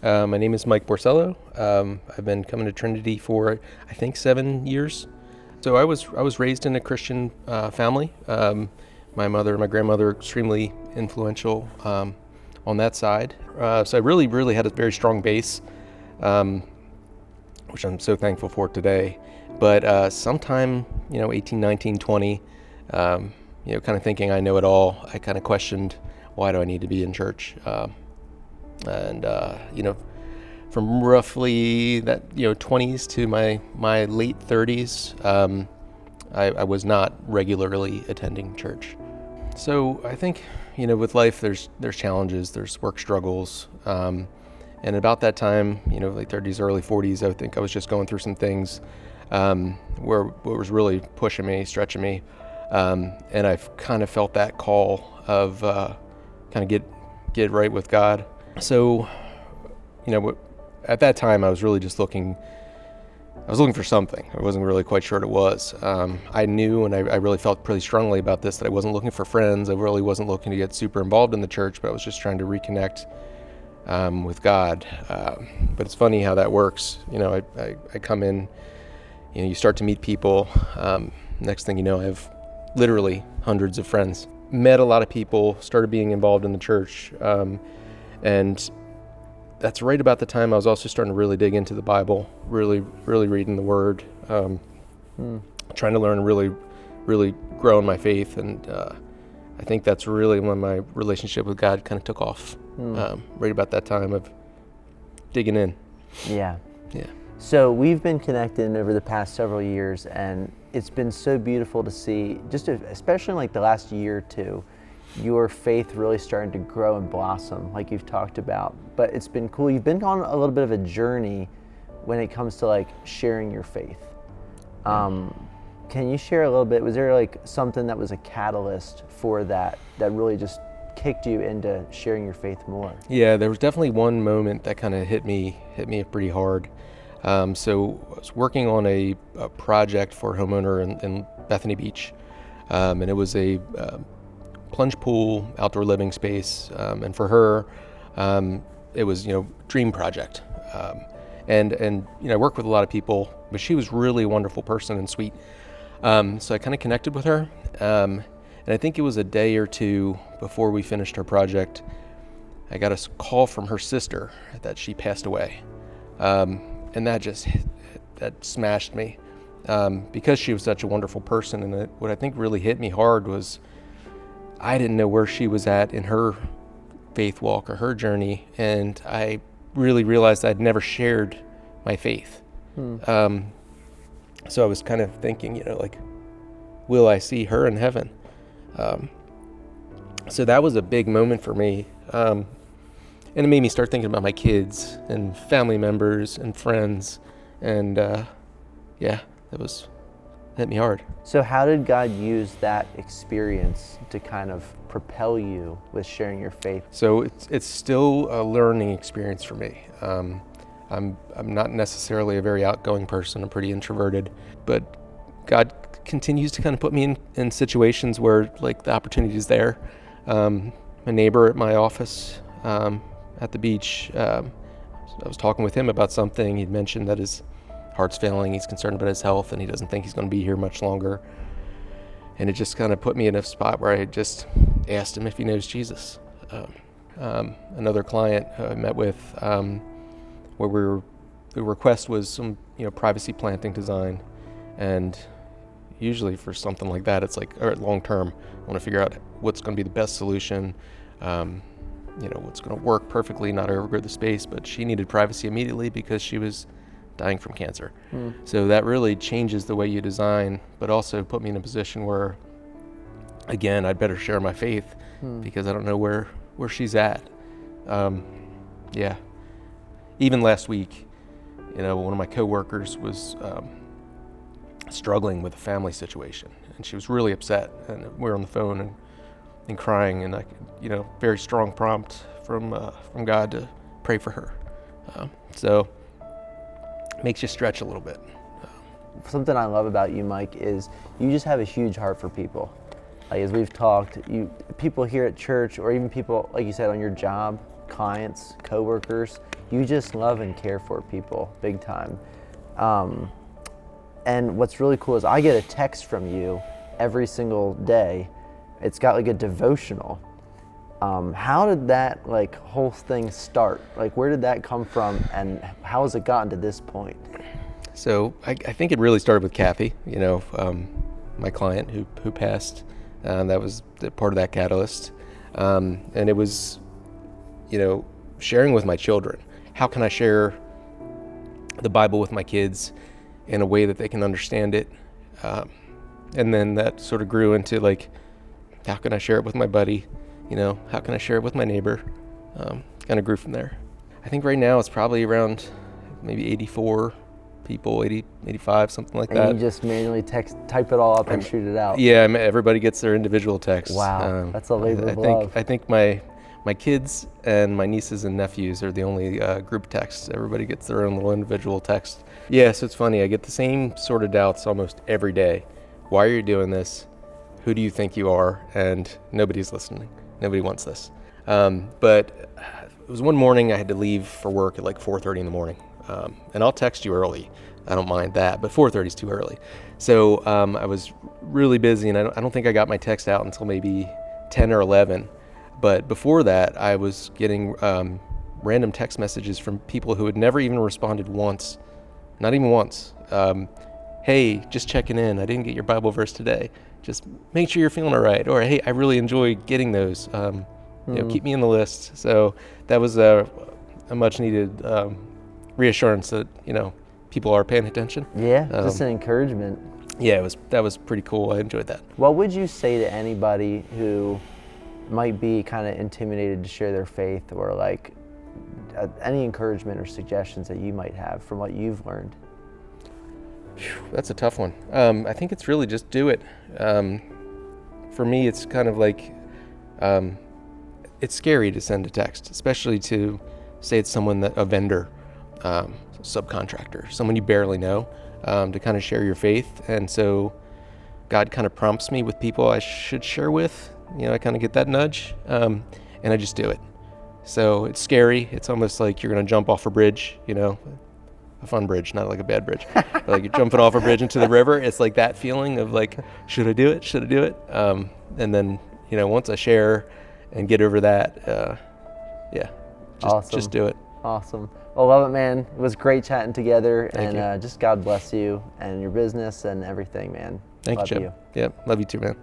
My name is Mike Borsello. I've been coming to Trinity for I think 7 years. So I was raised in a Christian family. My mother and my grandmother are extremely influential on that side. So I really had a very strong base, um, which I'm so thankful for today. But sometime 18, 19, 20, kind of thinking I know it all, I kind of questioned why do I need to be in church. And from roughly that 20s to my late 30s, I was not regularly attending church. So I think with life there's challenges, there's work struggles, and about that time, late 30s, early 40s, I think I was just going through some things where what was really pushing me, stretching me, and I've kind of felt that call of kind of get right with God. So, at that time, I was really just looking for something. I wasn't really quite sure what it was. I knew, and I really felt pretty strongly about this, that I wasn't looking for friends. I really wasn't looking to get super involved in the church, but I was just trying to reconnect with God. But it's funny how that works. I come in, you start to meet people. Next thing you know, I have literally hundreds of friends. Met a lot of people, started being involved in the church, and that's right about the time I was also starting to really dig into the Bible, really reading the Word, trying to learn, really grow in my faith, and I think that's really when my relationship with God kind of took off, right about that time of digging in. Yeah. Yeah. So we've been connected over the past several years, and it's been so beautiful to see, especially in like the last year or two, your faith really starting to grow and blossom, like you've talked about. But it's been cool. You've been on a little bit of a journey when it comes to like sharing your faith. Can you share a little bit? Was there like something that was a catalyst for that really just kicked you into sharing your faith more? Yeah, there was definitely one moment that kind of hit me pretty hard. So I was working on a project for a homeowner in Bethany Beach, and it was a plunge pool, outdoor living space, and for her, it was dream project. And I worked with a lot of people, but she was really a wonderful person and sweet. So I kind of connected with her, and I think it was a day or two before we finished her project, I got a call from her sister that she passed away. And that smashed me, because she was such a wonderful person. And what I think really hit me hard was I didn't know where she was at in her faith walk or her journey, and I really realized I'd never shared my faith. So I was kind of thinking, will I see her in heaven? So that was a big moment for me. And it made me start thinking about my kids and family members and friends. And that hit me hard. So how did God use that experience to kind of propel you with sharing your faith? So it's still a learning experience for me. I'm not necessarily a very outgoing person. I'm pretty introverted, but God continues to kind of put me in situations where like the opportunity is there. My neighbor at my office, at the beach, I was talking with him about something. He'd mentioned that his heart's failing, he's concerned about his health, and he doesn't think he's going to be here much longer. And it just kind of put me in a spot where I just asked him if he knows Jesus. Another client I met with, where the request was some privacy planting design, and usually for something like that, it's like, all right, long term, I want to figure out what's going to be the best solution. What's going to work perfectly, not overgrow the space, but she needed privacy immediately because she was dying from cancer. So that really changes the way you design, but also put me in a position where, again, I'd better share my faith because I don't know where she's at. Even last week, one of my coworkers was struggling with a family situation, and she was really upset, and we were on the phone and crying, and very strong prompt from God to pray for her. So it makes you stretch a little bit. Something I love about you, Mike, is you just have a huge heart for people. Like, as we've talked, people here at church, or even people, like you said, on your job, clients, coworkers, You just love and care for people big time. And what's really cool is I get a text from you every single day. It's got like a devotional. How did that like whole thing start? Like, where did that come from, and how has it gotten to this point? So I think it really started with Kathy, my client who passed. That was part of that catalyst. And it was, sharing with my children. How can I share the Bible with my kids in a way that they can understand it? And then that sort of grew into like, how can I share it with my buddy? How can I share it with my neighbor? Kind of grew from there. I think right now it's probably around maybe 84 people, 80, 85, something like that. And you just manually type it all up and shoot it out. Yeah, everybody gets their individual text. Wow, that's a labor of love. I think my kids and my nieces and nephews are the only group texts. Everybody gets their own little individual text. Yeah, so it's funny. I get the same sort of doubts almost every day. Why are you doing this? Who do you think you are? And nobody's listening. Nobody wants this. But it was one morning I had to leave for work at like 4:30 in the morning. And I'll text you early. I don't mind that, but 4:30 is too early. So I was really busy, and I don't think I got my text out until maybe 10 or 11. But before that, I was getting random text messages from people who had never even responded once, not even once. Hey, just checking in. I didn't get your Bible verse today. Just make sure you're feeling all right. Or, hey, I really enjoy getting those. Keep me in the list. So that was a much needed reassurance that, people are paying attention. Yeah, just an encouragement. Yeah, that was pretty cool. I enjoyed that. What would you say to anybody who might be kind of intimidated to share their faith, or like any encouragement or suggestions that you might have from what you've learned? That's a tough one. I think it's really just do it. For me, it's kind of like, it's scary to send a text, especially to say it's someone a vendor, subcontractor, someone you barely know, to kind of share your faith. And so God kind of prompts me with people I should share with. I kind of get that nudge, and I just do it. So it's scary. It's almost like you're going to jump off a bridge, a fun bridge, not like a bad bridge. But like you're jumping off a bridge into the river. It's like that feeling of like, should I do it? Should I do it? And then, once I share and get over that, just do it. Awesome. Well, love it, man. It was great chatting together. Thank you. Just God bless you and your business and everything, man. Thank you, Chip. Yep, love you too, man.